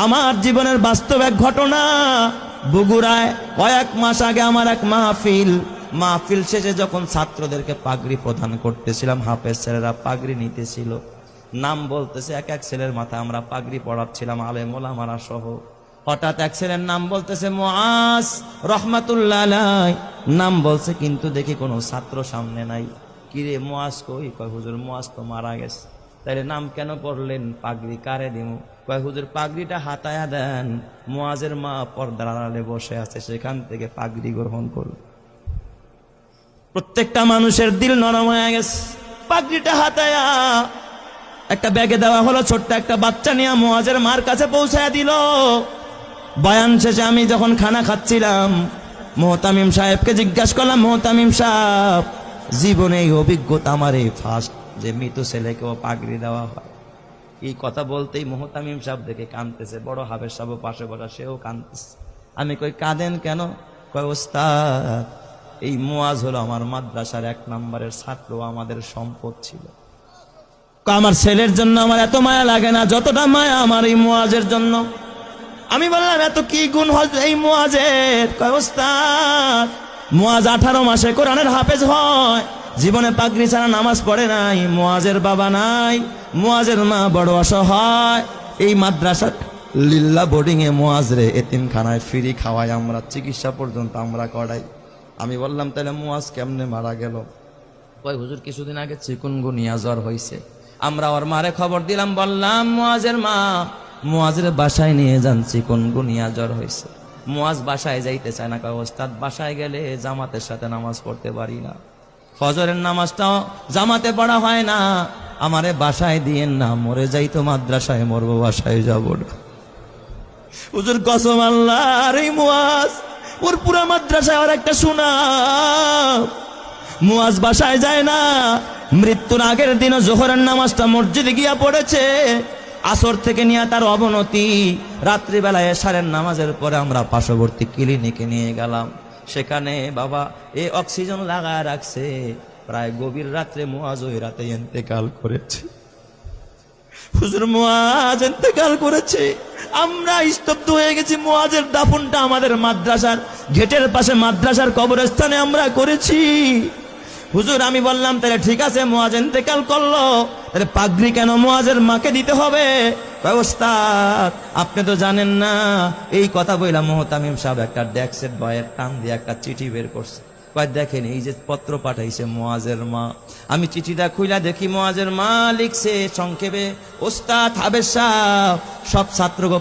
আমার জীবনের বাস্তব এক ঘটনা। বগুড়ায় কয়েক মাস আগে আমার এক মাহফিল শেষে যখন ছাত্রদেরকে পাগড়ি প্রদান করতেছিলাম, হাফেজ ছেলেরা পাগড়ি নিতেছিল, নাম বলতেছে এক এক ছেলের মাথায় আমরা পাগড়ি পড়াচ্ছিলাম, আলেম ওলামারা সহ। হঠাৎ এক ছেলের নাম বলতেছে মুআজ রহমাতুল্লাহ আলাইহি, নাম বলছে, কিন্তু দেখি কোনো ছাত্র সামনে নাই। কিরে মুআজ কই? কয় হুজুর মুআজ তো মারা গেছে। তাইলে নাম কেন পড়লেন? পাগড়ি কারে দিমু? কয় হুজুর পাগড়িটা হাতায়া দেন, মুআজের মা পর্দার আড়ালে বসে আছে, সেখান থেকে পাগড়ি গ্রহণ করুন। প্রত্যেকটা মানুষের দিল নরম হয়ে গেছে। পাগড়িটা হাতায়া একটা ব্যাগে দেওয়া হলো, ছোট্ট একটা বাচ্চা নিয়ে মুআজের মার কাছে পৌঁছায়া দিল। বয়ান শেষে আমি যখন খানা খাচ্ছিলাম, মোহতামিম সাহেবকে জিজ্ঞাসা করলাম, মোহতামিম সাহেব, জীবনে এই অভিজ্ঞতা আমার এই ফার্স্ট যে মৃত ছেলেকেও পাগড়ি দেওয়া হয়। এই কথা বলতেই মোহতামিম সাহেব দেখে কাঁদতেছে, বড় হাফেজ সাহেব পাশে বসা, সেও কাঁদতেছে। আমি কই কাঁদেন কেন? কয় ওস্তাদ, এই মুআজ হলো আমার মাদ্রাসার 1 নম্বরের ছাত্র, আমাদের সম্পদ ছিল। আমার ছেলের জন্য আমার এত মায়া লাগে না যতটা মায়া আমার এই মুআজের জন্য। আমি বললাম এত কি গুণ এই মুআজের? কয় ওস্তাদ, মুআজ 18 মাসে কোরআনের হাফেজ হয়, জীবনে পাগড়ি ছাড়া নামাজ পড়ে নাই, মুআজের বাবা নাই, মুআজের মা বড় অসহায়, এই মাদ্রাসা লিল্লা বোর্ডিং এ মুআজরে এতিমখানায় ফ্রি খাওয়াই আমরা, চিকিৎসা পর্যন্ত আমরা করাই। আমি বললাম তাহলে মুআজ কেমনে মারা গেল? কয় হুজুর কিছুদিন আগে চিকুনগুনিয়া জ্বর হয়েছে, আমরা ওর মারে খবর দিলাম, বললাম মুআজের মা মুআজের বাসায় নিয়ে যান, চিকুনগুনিয়া জ্বর হয়েছে। মুআজ বাসায় যাইতে চায় না। কয় ওস্তাদ বাসায় গেলে জামাতের সাথে নামাজ পড়তে পারি না, ফজরের নামাজটাও জামাতে পড়া হয় না, আমারে বাসায় দিয়েন না, মরে যাইতো মাদ্রাসায়, মরবো বাসায় যাব না। হুজুর কসম আল্লাহর, এই মুআজ ওর পুরা মাদ্রাসায় আর একটা সুনাম। মুআজ বাসায় যায় না, মৃত্যুর আগের দিন জোহরের নামাজটা মসজিদে গিয়া পড়েছে, আসর থেকে নিয়ে তার অবনতি, রাত্রিবেলায় এশারের নামাজের পরে আমরা পার্শ্ববর্তী ক্লিনিকে নিয়ে গেলাম। সেখানে বাবা অক্সিজেন লাগায় রাখছে, প্রায় গভীর রাত্রে মুআজ ওই রাতে ইন্তেকাল করেছে। হুজুর মুআজ ইন্তেকাল করেছে, আমরা স্তব্ধ হয়ে গেছি। মুআজের দাফনটা আমাদের মাদ্রাসার গেটের পাশে মাদ্রাসার কবরস্থানে আমরা করেছি। হুজুর আমি বললাম তাহলে ঠিক আছে, মুআজ ইন্তেকাল করলো, তাহলে পাগড়ি কেন মুআজের মাকে দিতে হবে? ওস্তাদ আপনি তো জানেন না। এই কথা বললাম, মোহতামিম সাহেব একটা ডেস্কের বয়ের টান দিয়ে একটা চিঠি বের করছে। কয় দেখেন এই যে পত্র পাঠাইছে মুআজের মা। আমি চিঠিটা খুইলা দেখি মুআজের মা লিখছে সংক্ষেপে, ওস্তাদ হাফেজ সাহেব সব ছাত্রকে